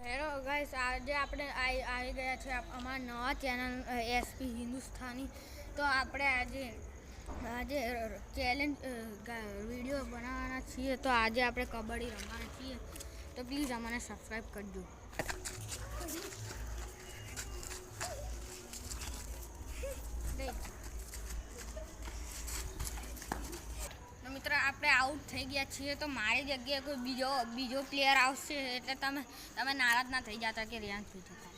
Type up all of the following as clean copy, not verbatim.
Hello guys, આજે આપણે આવી ગયા છે અમારા નવા ચેનલ એસપી હિન્દુસ્તાની. તો આપણે આજે ચેલેન્જ વિડીયો બનાવવાના છીએ. તો આજે આપણે કબડ્ડી રમવાના છીએ. તો પ્લીઝ અમને સબસ્ક્રાઈબ કરજો. મિત્ર, આપણે આઉટ થઈ ગયા છીએ. તો મારી જગ્યાએ કોઈ બીજો પ્લેયર આવશે એટલે તમે નારાજ ના થઈ જતા કે રિયાન થઈ જતા.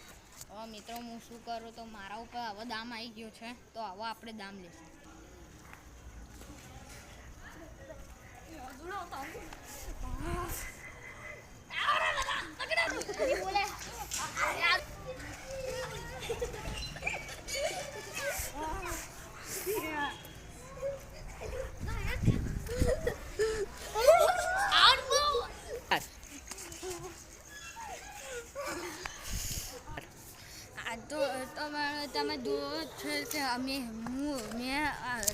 હવે મિત્રો, હું શું કરું, તો મારા ઉપર હવે દામ આવી ગયો છે. તો હવે આપણે દામ લેશું. તો તમે જોવો છે કે મેં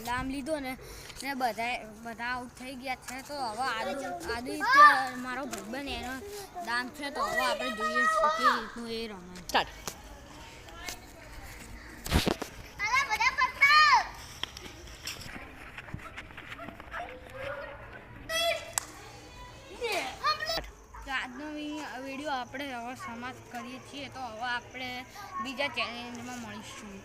દામ લીધો ને બધા આઉટ થઈ ગયા છે. તો હવે આદિત્ય મારો ભાઈબંધ એનો દામ છે. તો હવે આપણે જોઈએ કે રીતનું એ રમે. આજનો વિડીયો આપણે હવે સમાપ્ત કરીએ છીએ. તો હવે આપણે બીજા ચેલેન્જમાં મળીશું.